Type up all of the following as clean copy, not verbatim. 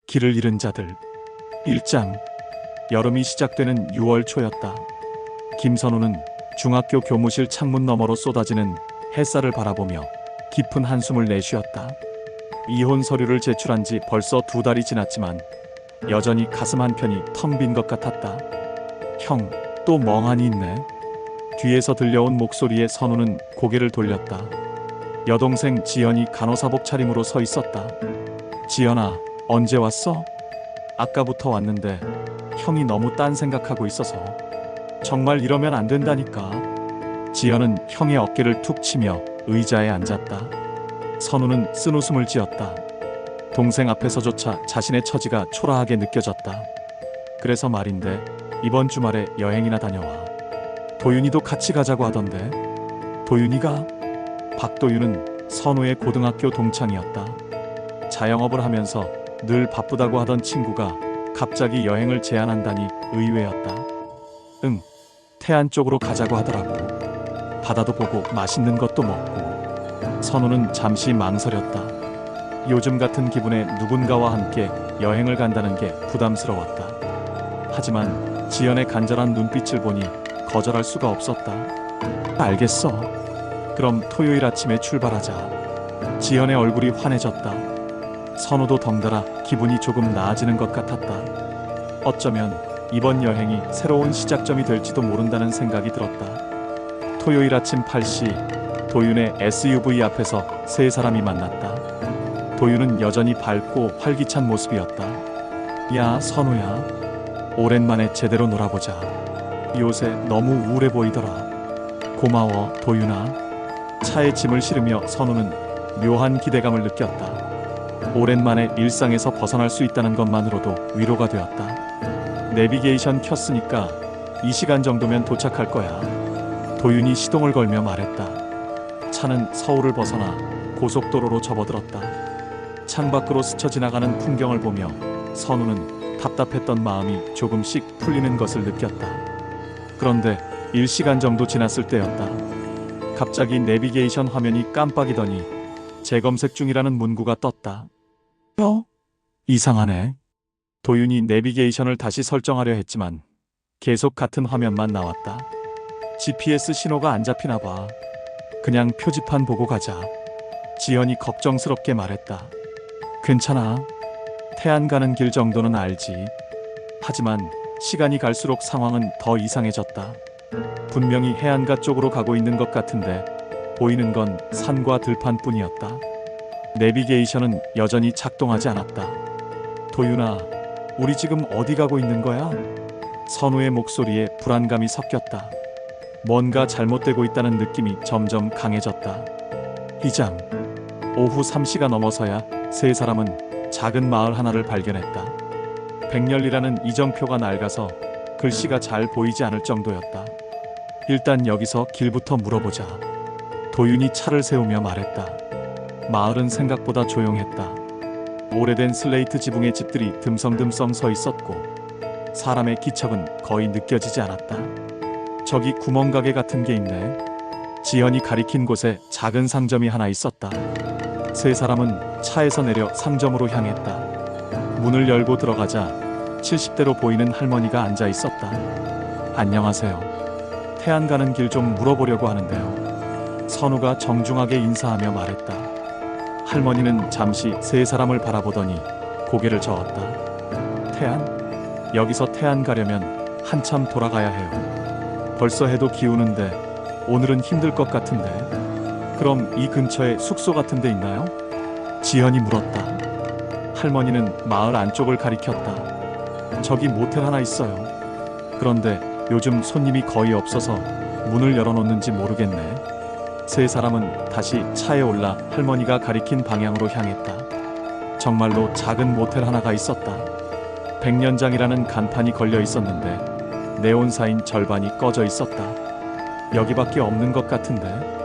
길을 잃은 자들. 1장. 여름이 시작되는 6월 초였다. 김선우는 중학교 교무실 창문 너머로 쏟아지는 햇살을 바라보며 깊은 한숨을 내쉬었다. 이혼 서류를 제출한 지 벌써 2달이 지났지만 여전히 가슴 한편이 텅 빈 것 같았다. 형, 또 멍하니 있네. 뒤에서 들려온 목소리에 선우는 고개를 돌렸다. 여동생 지연이 간호사복 차림으로 서 있었다. 지연아, 언제 왔어? 아까부터 왔는데 형이 너무 딴 생각하고 있어서. 정말 이러면 안 된다니까. 지연은 형의 어깨를 툭 치며 의자에 앉았다. 선우는 쓴웃음을 지었다. 동생 앞에서조차 자신의 처지가 초라하게 느껴졌다. 그래서 말인데 이번 주말에 여행이나 다녀와. 도윤이도 같이 가자고 하던데. 도윤이가? 박도윤은 선우의 고등학교 동창이었다. 자영업을 하면서 늘 바쁘다고 하던 친구가 갑자기 여행을 제안한다니 의외였다. 응, 태안 쪽으로 가자고 하더라고. 바다도 보고 맛있는 것도 먹고. 선우는 잠시 망설였다. 요즘 같은 기분에 누군가와 함께 여행을 간다는 게 부담스러웠다. 하지만 지연의 간절한 눈빛을 보니 거절할 수가 없었다. 알겠어. 그럼 토요일 아침에 출발하자. 지연의 얼굴이 환해졌다. 선우도 덩달아 기분이 조금 나아지는 것 같았다. 어쩌면 이번 여행이 새로운 시작점이 될지도 모른다는 생각이 들었다. 토요일 아침 8시 도윤의 SUV 앞에서 세 사람이 만났다. 도윤은 여전히 밝고 활기찬 모습이었다. 야, 선우야. 오랜만에 제대로 놀아보자. 요새 너무 우울해 보이더라. 고마워, 도윤아. 차에 짐을 실으며 선우는 묘한 기대감을 느꼈다. 오랜만에 일상에서 벗어날 수 있다는 것만으로도 위로가 되었다. 내비게이션 켰으니까 이 시간 정도면 도착할 거야. 도윤이 시동을 걸며 말했다. 차는 서울을 벗어나 고속도로로 접어들었다. 창밖으로 스쳐 지나가는 풍경을 보며 선우는 답답했던 마음이 조금씩 풀리는 것을 느꼈다. 그런데 1시간 정도 지났을 때였다. 갑자기 내비게이션 화면이 깜빡이더니 재검색 중이라는 문구가 떴다. 이상하네. 도윤이 내비게이션을 다시 설정하려 했지만 계속 같은 화면만 나왔다. GPS 신호가 안 잡히나 봐. 그냥 표지판 보고 가자. 지연이 걱정스럽게 말했다. 괜찮아. 태안 가는 길 정도는 알지. 하지만 시간이 갈수록 상황은 더 이상해졌다. 분명히 해안가 쪽으로 가고 있는 것 같은데 보이는 건 산과 들판뿐이었다. 내비게이션은 여전히 작동하지 않았다. 도윤아, 우리 지금 어디 가고 있는 거야? 선우의 목소리에 불안감이 섞였다. 뭔가 잘못되고 있다는 느낌이 점점 강해졌다. 2장. 오후 3시가 넘어서야 세 사람은 작은 마을 하나를 발견했다. 백렬이라는 이정표가 낡아서 글씨가 잘 보이지 않을 정도였다. 일단 여기서 길부터 물어보자. 도윤이 차를 세우며 말했다. 마을은 생각보다 조용했다. 오래된 슬레이트 지붕의 집들이 듬성듬성 서 있었고 사람의 기척은 거의 느껴지지 않았다. 저기 구멍가게 같은 게 있네. 지연이 가리킨 곳에 작은 상점이 하나 있었다. 세 사람은 차에서 내려 상점으로 향했다. 문을 열고 들어가자 70대로 보이는 할머니가 앉아 있었다. 안녕하세요. 태안 가는 길 좀 물어보려고 하는데요. 선우가 정중하게 인사하며 말했다. 할머니는 잠시 세 사람을 바라보더니 고개를 저었다. 태안? 여기서 태안 가려면 한참 돌아가야 해요. 벌써 해도 기우는데 오늘은 힘들 것 같은데. 그럼 이 근처에 숙소 같은 데 있나요? 지연이 물었다. 할머니는 마을 안쪽을 가리켰다. 저기 모텔 하나 있어요. 그런데 요즘 손님이 거의 없어서 문을 열어놓는지 모르겠네. 세 사람은 다시 차에 올라 할머니가 가리킨 방향으로 향했다. 정말로 작은 모텔 하나가 있었다. 백년장이라는 간판이 걸려 있었는데 네온사인 절반이 꺼져 있었다. 여기밖에 없는 것 같은데.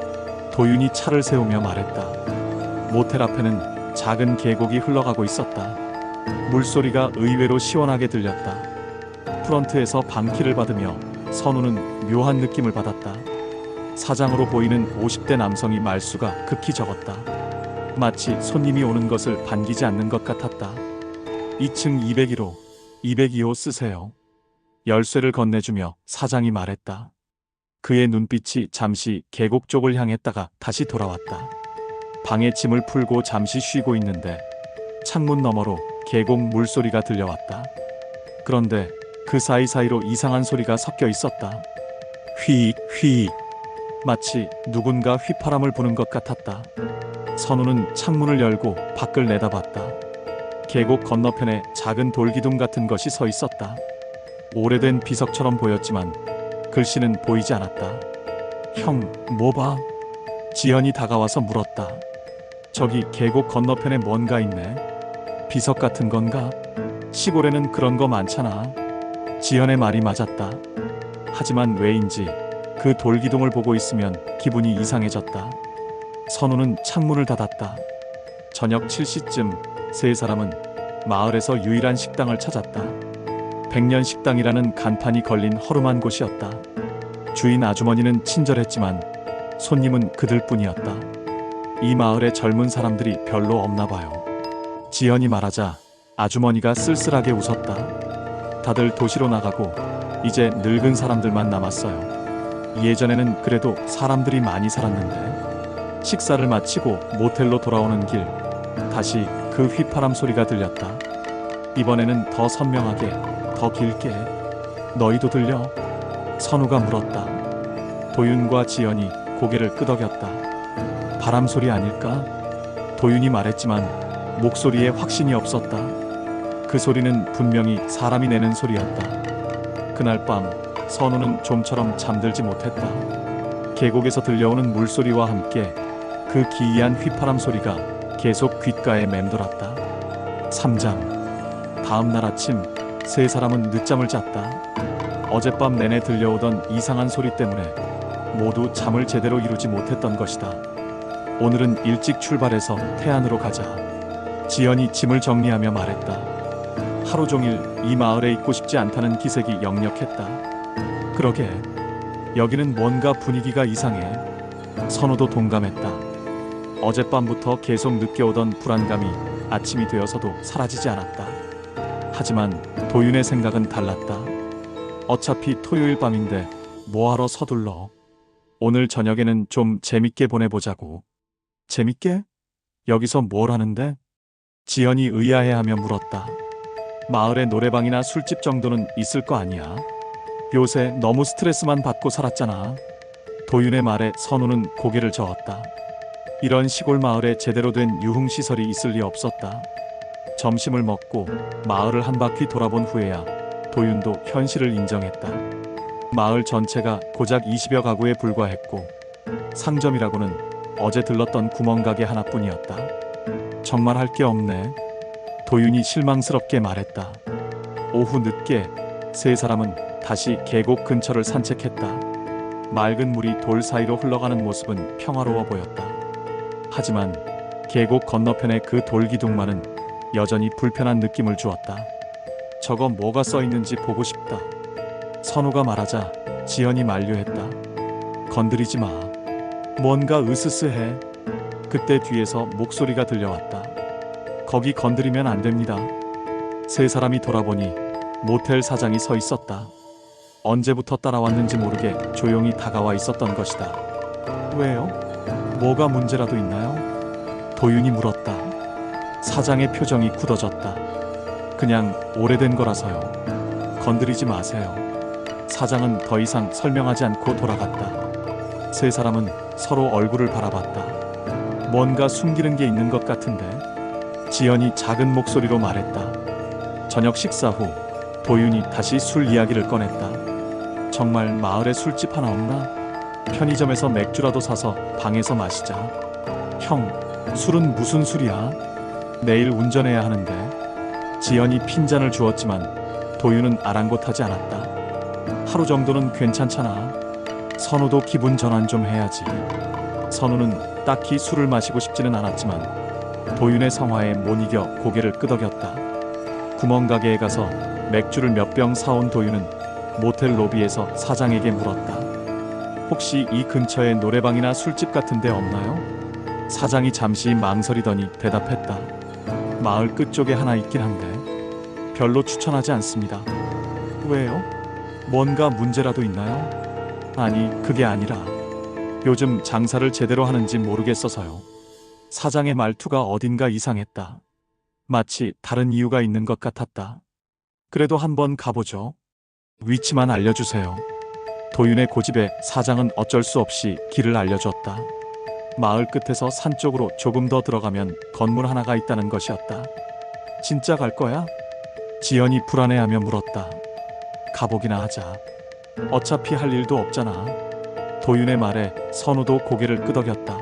도윤이 차를 세우며 말했다. 모텔 앞에는 작은 계곡이 흘러가고 있었다. 물소리가 의외로 시원하게 들렸다. 프런트에서 방키를 받으며 선우는 묘한 느낌을 받았다. 사장으로 보이는 50대 남성이 말수가 극히 적었다. 마치 손님이 오는 것을 반기지 않는 것 같았다. 2층 201호, 202호 쓰세요. 열쇠를 건네주며 사장이 말했다. 그의 눈빛이 잠시 계곡 쪽을 향했다가 다시 돌아왔다. 방에 짐을 풀고 잠시 쉬고 있는데 창문 너머로 계곡 물소리가 들려왔다. 그런데 그 사이사이로 이상한 소리가 섞여 있었다. 휘익 휘익, 마치 누군가 휘파람을 부는 것 같았다. 선우는 창문을 열고 밖을 내다봤다. 계곡 건너편에 작은 돌기둥 같은 것이 서 있었다. 오래된 비석처럼 보였지만 글씨는 보이지 않았다. 형, 뭐 봐? 지연이 다가와서 물었다. 저기 계곡 건너편에 뭔가 있네. 비석 같은 건가? 시골에는 그런 거 많잖아. 지연의 말이 맞았다. 하지만 왜인지 그 돌기둥을 보고 있으면 기분이 이상해졌다. 선우는 창문을 닫았다. 저녁 7시쯤 세 사람은 마을에서 유일한 식당을 찾았다. 백년식당이라는 간판이 걸린 허름한 곳이었다. 주인 아주머니는 친절했지만 손님은 그들뿐이었다. 이 마을에 젊은 사람들이 별로 없나 봐요. 지연이 말하자 아주머니가 쓸쓸하게 웃었다. 다들 도시로 나가고 이제 늙은 사람들만 남았어요. 예전에는 그래도 사람들이 많이 살았는데. 식사를 마치고 모텔로 돌아오는 길, 다시 그 휘파람 소리가 들렸다. 이번에는 더 선명하게, 더 길게. 너희도 들려? 선우가 물었다. 도윤과 지연이 고개를 끄덕였다. 바람 소리 아닐까? 도윤이 말했지만 목소리에 확신이 없었다. 그 소리는 분명히 사람이 내는 소리였다. 그날 밤 선우는 좀처럼 잠들지 못했다. 계곡에서 들려오는 물소리와 함께 그 기이한 휘파람 소리가 계속 귓가에 맴돌았다. 3장. 다음 날 아침 세 사람은 늦잠을 잤다. 어젯밤 내내 들려오던 이상한 소리 때문에 모두 잠을 제대로 이루지 못했던 것이다. 오늘은 일찍 출발해서 태안으로 가자. 지연이 짐을 정리하며 말했다. 하루 종일 이 마을에 있고 싶지 않다는 기색이 역력했다. 그러게, 여기는 뭔가 분위기가 이상해. 선우도 동감했다. 어젯밤부터 계속 느껴오던 불안감이 아침이 되어서도 사라지지 않았다. 하지만 도윤의 생각은 달랐다. 어차피 토요일 밤인데 뭐하러 서둘러. 오늘 저녁에는 좀 재밌게 보내보자고. 재밌게? 여기서 뭘 하는데? 지연이 의아해하며 물었다. 마을에 노래방이나 술집 정도는 있을 거 아니야. 요새 너무 스트레스만 받고 살았잖아. 도윤의 말에 선우는 고개를 저었다. 이런 시골 마을에 제대로 된 유흥시설이 있을 리 없었다. 점심을 먹고 마을을 한 바퀴 돌아본 후에야 도윤도 현실을 인정했다. 마을 전체가 고작 20여 가구에 불과했고 상점이라고는 어제 들렀던 구멍가게 하나뿐이었다. 정말 할 게 없네. 도윤이 실망스럽게 말했다. 오후 늦게 세 사람은 다시 계곡 근처를 산책했다. 맑은 물이 돌 사이로 흘러가는 모습은 평화로워 보였다. 하지만 계곡 건너편의 그 돌기둥만은 여전히 불편한 느낌을 주었다. 저거 뭐가 써 있는지 보고 싶다. 선우가 말하자 지연이 만류했다. 건드리지 마. 뭔가 으스스해. 그때 뒤에서 목소리가 들려왔다. 거기 건드리면 안 됩니다. 세 사람이 돌아보니 모텔 사장이 서 있었다. 언제부터 따라왔는지 모르게 조용히 다가와 있었던 것이다. 왜요? 뭐가 문제라도 있나요? 도윤이 물었다. 사장의 표정이 굳어졌다. 그냥 오래된 거라서요. 건드리지 마세요. 사장은 더 이상 설명하지 않고 돌아갔다. 세 사람은 서로 얼굴을 바라봤다. 뭔가 숨기는 게 있는 것 같은데. 지연이 작은 목소리로 말했다. 저녁 식사 후 도윤이 다시 술 이야기를 꺼냈다. 정말 마을에 술집 하나 없나? 편의점에서 맥주라도 사서 방에서 마시자. 형, 술은 무슨 술이야? 내일 운전해야 하는데. 지연이 핀잔을 주었지만 도윤은 아랑곳하지 않았다. 하루 정도는 괜찮잖아. 선우도 기분 전환 좀 해야지. 선우는 딱히 술을 마시고 싶지는 않았지만 도윤의 성화에 못 이겨 고개를 끄덕였다. 구멍가게에 가서 맥주를 몇 병 사온 도윤은 모텔 로비에서 사장에게 물었다. 혹시 이 근처에 노래방이나 술집 같은 데 없나요? 사장이 잠시 망설이더니 대답했다. 마을 끝쪽에 하나 있긴 한데. 별로 추천하지 않습니다. 왜요? 뭔가 문제라도 있나요? 아니, 그게 아니라 요즘 장사를 제대로 하는지 모르겠어서요. 사장의 말투가 어딘가 이상했다. 마치 다른 이유가 있는 것 같았다. 그래도 한번 가보죠. 위치만 알려주세요. 도윤의 고집에 사장은 어쩔 수 없이 길을 알려줬다. 마을 끝에서 산 쪽으로 조금 더 들어가면 건물 하나가 있다는 것이었다. 진짜 갈 거야? 지연이 불안해하며 물었다. 가보기나 하자. 어차피 할 일도 없잖아. 도윤의 말에 선우도 고개를 끄덕였다.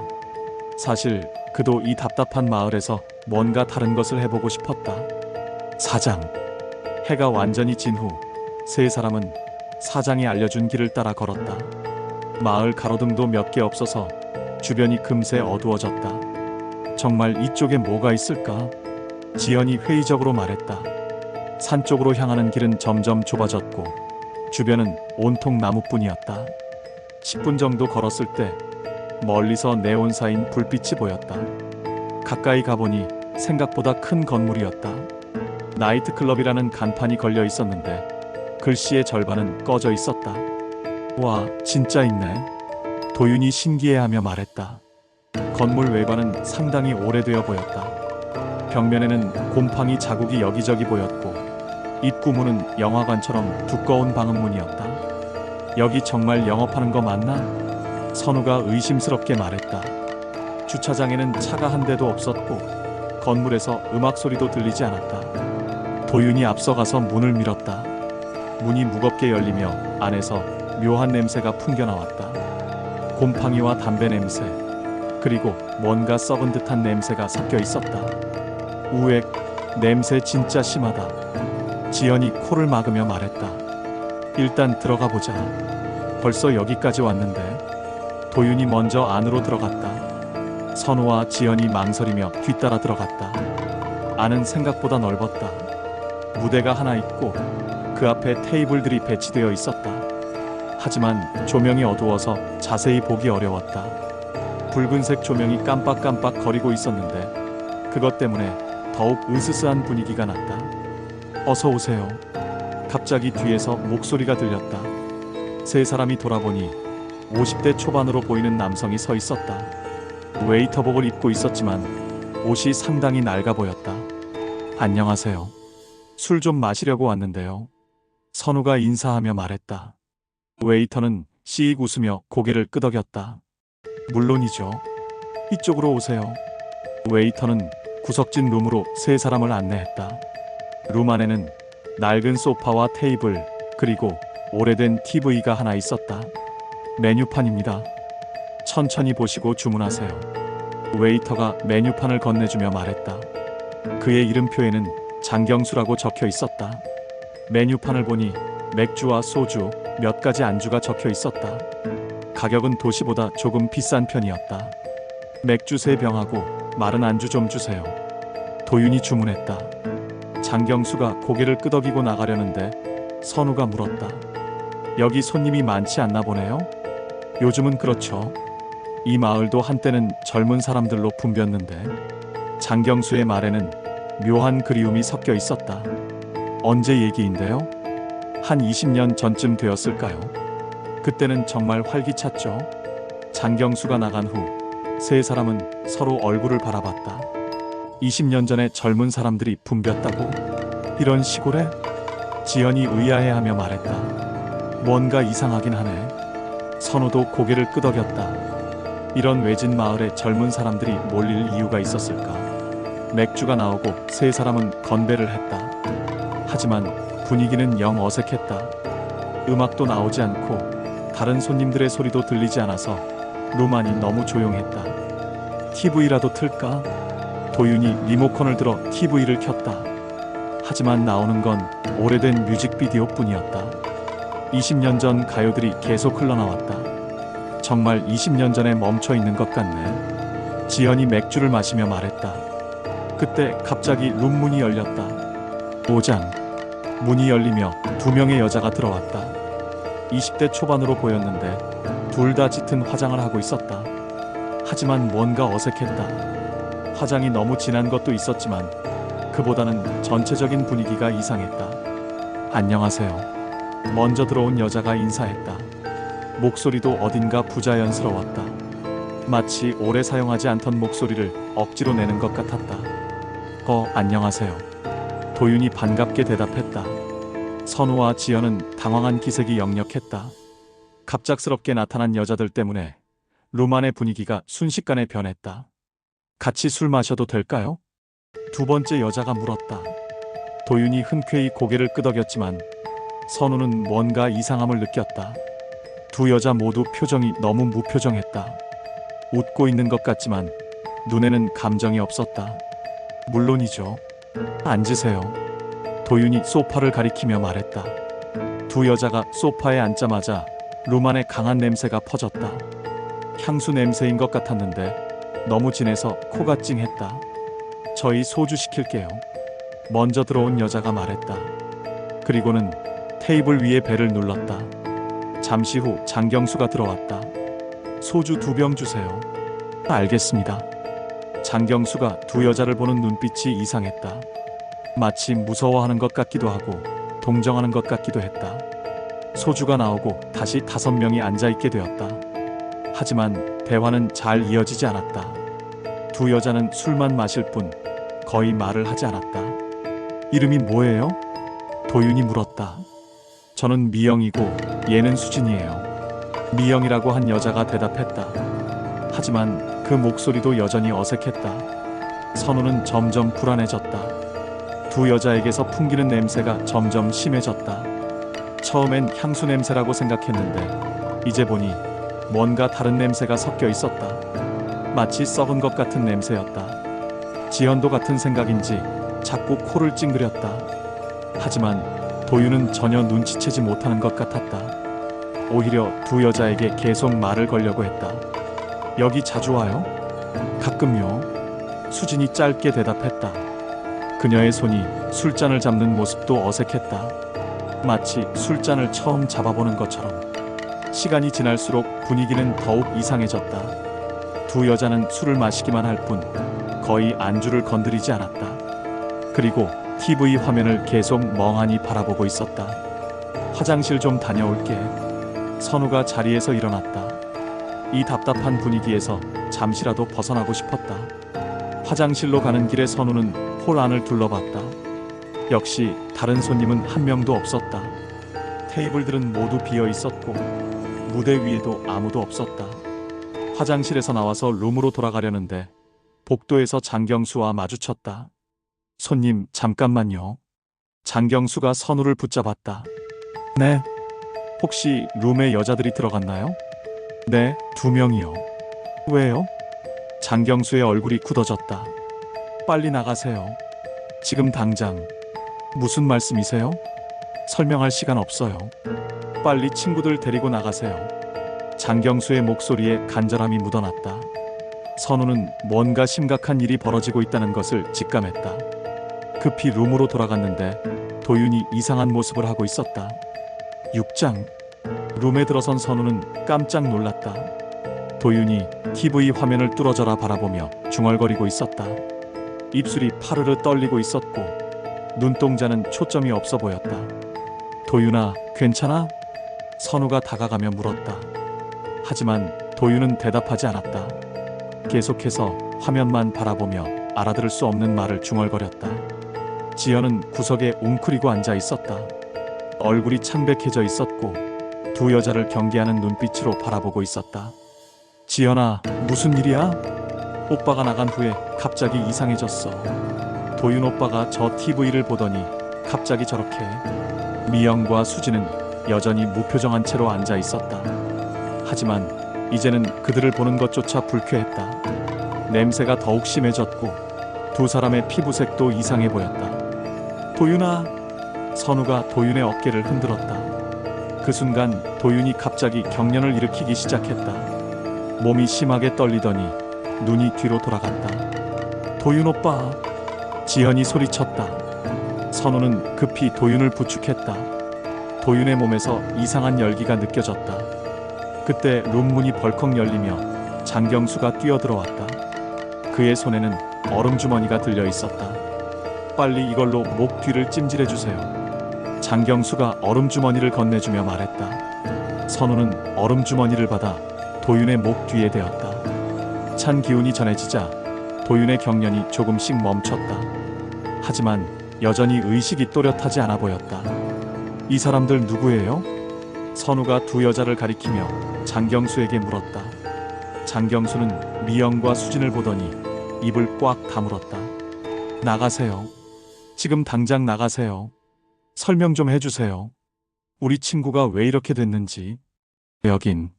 사실 그도 이 답답한 마을에서 뭔가 다른 것을 해보고 싶었다. 사장. 해가 완전히 진 후 세 사람은 사장이 알려준 길을 따라 걸었다. 마을 가로등도 몇 개 없어서 주변이 금세 어두워졌다. 정말 이쪽에 뭐가 있을까? 지연이 회의적으로 말했다. 산 쪽으로 향하는 길은 점점 좁아졌고 주변은 온통 나무뿐이었다. 10분 정도 걸었을 때 멀리서 네온사인 불빛이 보였다. 가까이 가보니 생각보다 큰 건물이었다. 나이트클럽이라는 간판이 걸려 있었는데 글씨의 절반은 꺼져 있었다. 와, 진짜 있네. 도윤이 신기해하며 말했다. 건물 외관은 상당히 오래되어 보였다. 벽면에는 곰팡이 자국이 여기저기 보였고 입구문은 영화관처럼 두꺼운 방음문이었다. 여기 정말 영업하는 거 맞나? 선우가 의심스럽게 말했다. 주차장에는 차가 한 대도 없었고 건물에서 음악 소리도 들리지 않았다. 도윤이 앞서가서 문을 밀었다. 문이 무겁게 열리며 안에서 묘한 냄새가 풍겨나왔다. 곰팡이와 담배 냄새, 그리고 뭔가 썩은 듯한 냄새가 섞여 있었다. 우엑, 냄새 진짜 심하다. 지연이 코를 막으며 말했다. 일단 들어가 보자. 벌써 여기까지 왔는데. 도윤이 먼저 안으로 들어갔다. 선우와 지연이 망설이며 뒤따라 들어갔다. 안은 생각보다 넓었다. 무대가 하나 있고 그 앞에 테이블들이 배치되어 있었다. 하지만 조명이 어두워서 자세히 보기 어려웠다. 붉은색 조명이 깜빡깜빡 거리고 있었는데 그것 때문에 더욱 으스스한 분위기가 났다. 어서 오세요. 갑자기 뒤에서 목소리가 들렸다. 세 사람이 돌아보니 50대 초반으로 보이는 남성이 서 있었다. 웨이터복을 입고 있었지만 옷이 상당히 낡아 보였다. 안녕하세요. 술 좀 마시려고 왔는데요. 선우가 인사하며 말했다. 웨이터는 씩 웃으며 고개를 끄덕였다. 물론이죠. 이쪽으로 오세요. 웨이터는 구석진 룸으로 세 사람을 안내했다. 룸 안에는 낡은 소파와 테이블, 그리고 오래된 TV가 하나 있었다. 메뉴판입니다. 천천히 보시고 주문하세요. 웨이터가 메뉴판을 건네주며 말했다. 그의 이름표에는 장경수라고 적혀 있었다. 메뉴판을 보니 맥주와 소주, 몇 가지 안주가 적혀 있었다. 가격은 도시보다 조금 비싼 편이었다. 맥주 3병하고 마른 안주 좀 주세요. 도윤이 주문했다. 장경수가 고개를 끄덕이고 나가려는데 선우가 물었다. 여기 손님이 많지 않나 보네요? 요즘은 그렇죠. 이 마을도 한때는 젊은 사람들로 붐볐는데. 장경수의 말에는 묘한 그리움이 섞여 있었다. 언제 얘기인데요? 한 20년 전쯤 되었을까요? 그때는 정말 활기찼죠. 장경수가 나간 후 세 사람은 서로 얼굴을 바라봤다. 20년 전에 젊은 사람들이 붐볐다고? 이런 시골에? 지연이 의아해하며 말했다. 뭔가 이상하긴 하네. 선우도 고개를 끄덕였다. 이런 외진 마을에 젊은 사람들이 몰릴 이유가 있었을까? 맥주가 나오고 세 사람은 건배를 했다. 하지만 분위기는 영 어색했다. 음악도 나오지 않고 다른 손님들의 소리도 들리지 않아서 룸 안이 너무 조용했다. TV라도 틀까? 도윤이 리모컨을 들어 TV를 켰다. 하지만 나오는 건 오래된 뮤직비디오 뿐이었다. 20년 전 가요들이 계속 흘러나왔다. 정말 20년 전에 멈춰 있는 것 같네. 지연이 맥주를 마시며 말했다. 그때 갑자기 룸 문이 열렸다. 오장. 문이 열리며 2명의 여자가 들어왔다. 20대 초반으로 보였는데 둘 다 짙은 화장을 하고 있었다. 하지만 뭔가 어색했다. 화장이 너무 진한 것도 있었지만 그보다는 전체적인 분위기가 이상했다. 안녕하세요. 먼저 들어온 여자가 인사했다. 목소리도 어딘가 부자연스러웠다. 마치 오래 사용하지 않던 목소리를 억지로 내는 것 같았다. 안녕하세요. 도윤이 반갑게 대답했다. 선우와 지연은 당황한 기색이 역력했다. 갑작스럽게 나타난 여자들 때문에 룸 안의 분위기가 순식간에 변했다. 같이 술 마셔도 될까요? 두 번째 여자가 물었다. 도윤이 흔쾌히 고개를 끄덕였지만 선우는 뭔가 이상함을 느꼈다. 두 여자 모두 표정이 너무 무표정했다. 웃고 있는 것 같지만 눈에는 감정이 없었다. 물론이죠. 앉으세요. 도윤이 소파를 가리키며 말했다. 두 여자가 소파에 앉자마자 룸 안에 강한 냄새가 퍼졌다. 향수 냄새인 것 같았는데 너무 진해서 코가 찡했다. 저희 소주 시킬게요. 먼저 들어온 여자가 말했다. 그리고는 테이블 위에 벨을 눌렀다. 잠시 후 장경수가 들어왔다. 소주 2병 주세요. 알겠습니다. 장경수가 두 여자를 보는 눈빛이 이상했다. 마치 무서워하는 것 같기도 하고 동정하는 것 같기도 했다. 소주가 나오고 다시 5명이 앉아있게 되었다. 하지만 대화는 잘 이어지지 않았다. 두 여자는 술만 마실 뿐 거의 말을 하지 않았다. 이름이 뭐예요? 도윤이 물었다. 저는 미영이고 얘는 수진이에요. 미영이라고 한 여자가 대답했다. 하지만 그 목소리도 여전히 어색했다. 선우는 점점 불안해졌다. 두 여자에게서 풍기는 냄새가 점점 심해졌다. 처음엔 향수 냄새라고 생각했는데 이제 보니 뭔가 다른 냄새가 섞여 있었다. 마치 썩은 것 같은 냄새였다. 지연도 같은 생각인지 자꾸 코를 찡그렸다. 하지만 도윤은 전혀 눈치채지 못하는 것 같았다. 오히려 두 여자에게 계속 말을 걸려고 했다. 여기 자주 와요? 가끔요. 수진이 짧게 대답했다. 그녀의 손이 술잔을 잡는 모습도 어색했다. 마치 술잔을 처음 잡아보는 것처럼. 시간이 지날수록 분위기는 더욱 이상해졌다. 두 여자는 술을 마시기만 할 뿐 거의 안주를 건드리지 않았다. 그리고 TV 화면을 계속 멍하니 바라보고 있었다. 화장실 좀 다녀올게. 선우가 자리에서 일어났다. 이 답답한 분위기에서 잠시라도 벗어나고 싶었다. 화장실로 가는 길에 선우는 홀 안을 둘러봤다. 역시 다른 손님은 한 명도 없었다. 테이블들은 모두 비어 있었고 무대 위에도 아무도 없었다. 화장실에서 나와서 룸으로 돌아가려는데 복도에서 장경수와 마주쳤다. 손님, 잠깐만요. 장경수가 선우를 붙잡았다. 네. 혹시 룸에 여자들이 들어갔나요? 네, 2명이요. 왜요? 장경수의 얼굴이 굳어졌다. 빨리 나가세요. 지금 당장. 무슨 말씀이세요? 설명할 시간 없어요. 빨리 친구들 데리고 나가세요. 장경수의 목소리에 간절함이 묻어났다. 선우는 뭔가 심각한 일이 벌어지고 있다는 것을 직감했다. 급히 룸으로 돌아갔는데 도윤이 이상한 모습을 하고 있었다. 6장. 룸에 들어선 선우는 깜짝 놀랐다. 도윤이 TV 화면을 뚫어져라 바라보며 중얼거리고 있었다. 입술이 파르르 떨리고 있었고 눈동자는 초점이 없어 보였다. 도윤아, 괜찮아? 선우가 다가가며 물었다. 하지만 도윤은 대답하지 않았다. 계속해서 화면만 바라보며 알아들을 수 없는 말을 중얼거렸다. 지연은 구석에 웅크리고 앉아 있었다. 얼굴이 창백해져 있었고 두 여자를 경계하는 눈빛으로 바라보고 있었다. 지연아, 무슨 일이야? 오빠가 나간 후에 갑자기 이상해졌어. 도윤 오빠가 저 TV를 보더니 갑자기 저렇게. 미영과 수진은 여전히 무표정한 채로 앉아 있었다. 하지만 이제는 그들을 보는 것조차 불쾌했다. 냄새가 더욱 심해졌고 두 사람의 피부색도 이상해 보였다. 도윤아. 선우가 도윤의 어깨를 흔들었다. 그 순간 도윤이 갑자기 경련을 일으키기 시작했다. 몸이 심하게 떨리더니 눈이 뒤로 돌아갔다. 도윤 오빠. 지연이 소리쳤다. 선우는 급히 도윤을 부축했다. 도윤의 몸에서 이상한 열기가 느껴졌다. 그때 룸문이 벌컥 열리며 장경수가 뛰어들어왔다. 그의 손에는 얼음 주머니가 들려 있었다. 빨리 이걸로 목 뒤를 찜질해 주세요. 장경수가 얼음주머니를 건네주며 말했다. 선우는 얼음주머니를 받아 도윤의 목 뒤에 대었다. 찬 기운이 전해지자 도윤의 경련이 조금씩 멈췄다. 하지만 여전히 의식이 또렷하지 않아 보였다. 이 사람들 누구예요? 선우가 두 여자를 가리키며 장경수에게 물었다. 장경수는 미영과 수진을 보더니 입을 꽉 다물었다. 나가세요. 지금 당장 나가세요. 설명 좀 해주세요. 우리 친구가 왜 이렇게 됐는지. 여긴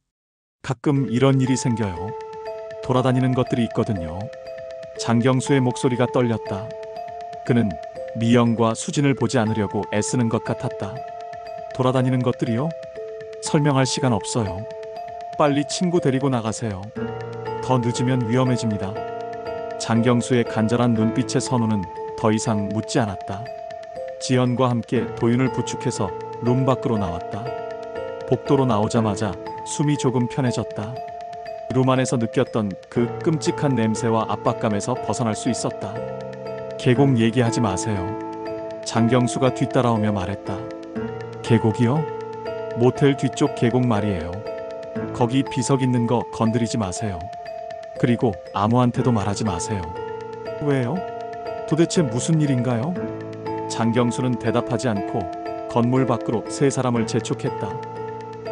가끔 이런 일이 생겨요. 돌아다니는 것들이 있거든요. 장경수의 목소리가 떨렸다. 그는 미영과 수진을 보지 않으려고 애쓰는 것 같았다. 돌아다니는 것들이요? 설명할 시간 없어요. 빨리 친구 데리고 나가세요. 더 늦으면 위험해집니다. 장경수의 간절한 눈빛에 선우는 더 이상 묻지 않았다. 지연과 함께 도윤을 부축해서 룸 밖으로 나왔다. 복도로 나오자마자 숨이 조금 편해졌다. 룸 안에서 느꼈던 그 끔찍한 냄새와 압박감에서 벗어날 수 있었다. 계곡 얘기하지 마세요. 장경수가 뒤따라오며 말했다. 계곡이요? 모텔 뒤쪽 계곡 말이에요. 거기 비석 있는 거 건드리지 마세요. 그리고 아무한테도 말하지 마세요. 왜요? 도대체 무슨 일인가요? 장경수는 대답하지 않고 건물 밖으로 세 사람을 재촉했다.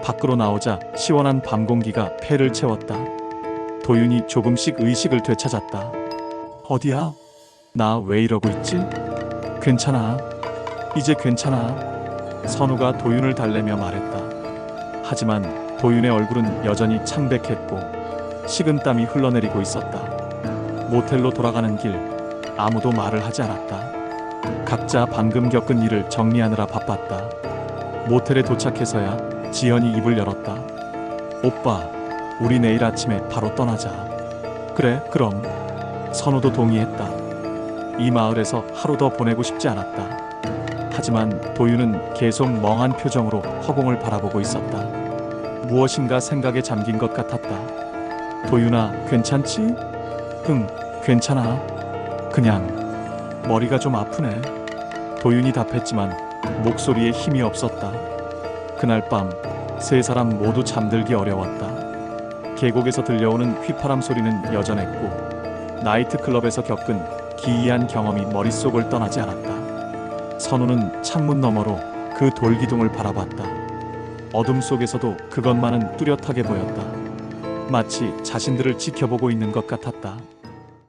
밖으로 나오자 시원한 밤 공기가 폐를 채웠다. 도윤이 조금씩 의식을 되찾았다. 어디야? 나 왜 이러고 있지? 괜찮아. 이제 괜찮아. 선우가 도윤을 달래며 말했다. 하지만 도윤의 얼굴은 여전히 창백했고 식은땀이 흘러내리고 있었다. 모텔로 돌아가는 길 아무도 말을 하지 않았다. 각자 방금 겪은 일을 정리하느라 바빴다. 모텔에 도착해서야 지연이 입을 열었다. 오빠, 우리 내일 아침에 바로 떠나자. 그래, 그럼. 선우도 동의했다. 이 마을에서 하루 더 보내고 싶지 않았다. 하지만 도윤은 계속 멍한 표정으로 허공을 바라보고 있었다. 무엇인가 생각에 잠긴 것 같았다. 도윤아, 괜찮지? 응, 괜찮아. 그냥 머리가 좀 아프네. 도윤이 답했지만 목소리에 힘이 없었다. 그날 밤 세 사람 모두 잠들기 어려웠다. 계곡에서 들려오는 휘파람 소리는 여전했고 나이트클럽에서 겪은 기이한 경험이 머릿속을 떠나지 않았다. 선우는 창문 너머로 그 돌기둥을 바라봤다. 어둠 속에서도 그것만은 뚜렷하게 보였다. 마치 자신들을 지켜보고 있는 것 같았다.